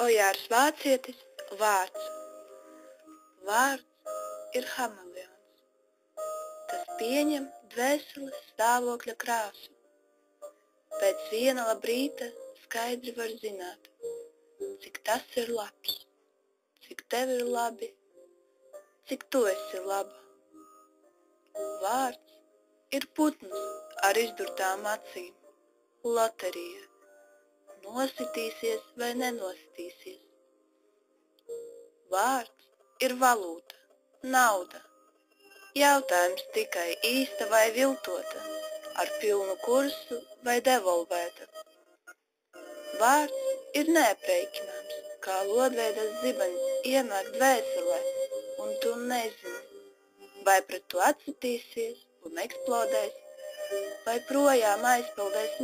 Ojārs Vācietis vārds. Vārds ir hameleons. Tas pieņem dvēseles stāvokļa krāsu. Pēc viena labrīta skaidri var zināt, cik tas ir labs, cik tev ir labi, cik tu esi laba. Vārds ir putns ar izdurtām acīm, loterija. Nositīsies vai nenositīsies. Vārds ir valūta, nauda. Jautājums tikai īsta vai viltota, ar pilnu kursu vai devolvēta. Vārds ir neapreikināms, kā lodveidas zibeņs ienāk dvēselē, un tu nezini, vai pret to atsitīsies un eksplodēs, vai projām aizpeldēs